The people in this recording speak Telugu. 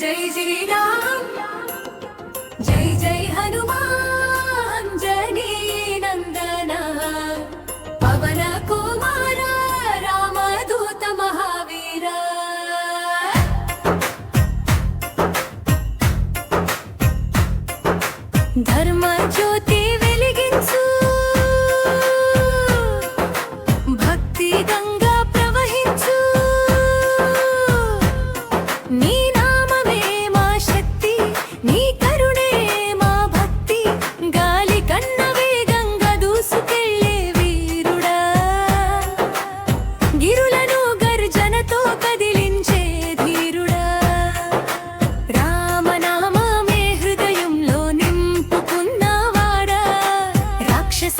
జై జై రామ్ జై జై హనుమాన్ జనీ నందన పవన కుమార రామదూత మహావీర ధర్మ జ్యోతి వెలిగించు భక్తి గంగా ప్రవహించు నీ నామమే మా శక్తి నీ కరుణే మా భక్తి గాలి కన్న వేగంగా దూసుకెళ్ళే వీరుడా గిరులను గర్జనతో కదిలించే ధీరుడా రామనామమే హృదయంలో నింపుకున్నవాడా రాక్షస